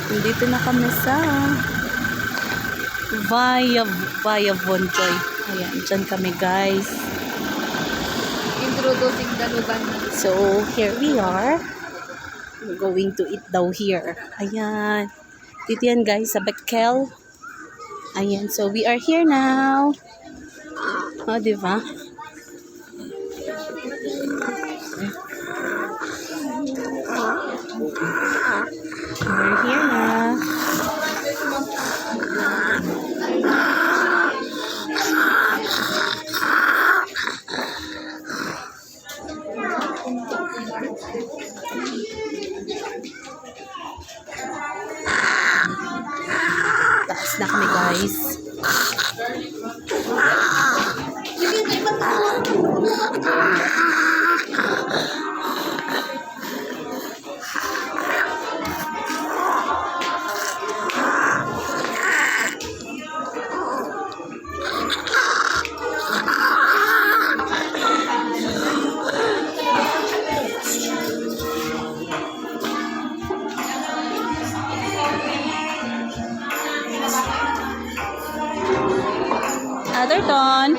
Nandito na kami sa Via Bonjoy. Ayan, dyan kami guys. Introducing the Lugan. So, here we are. We're going to eat daw here. Ayan. Dito yan guys, sa Bekel. Ayan, so we are here now. O, diba? We're here na. Taas na kami guys. Other Don.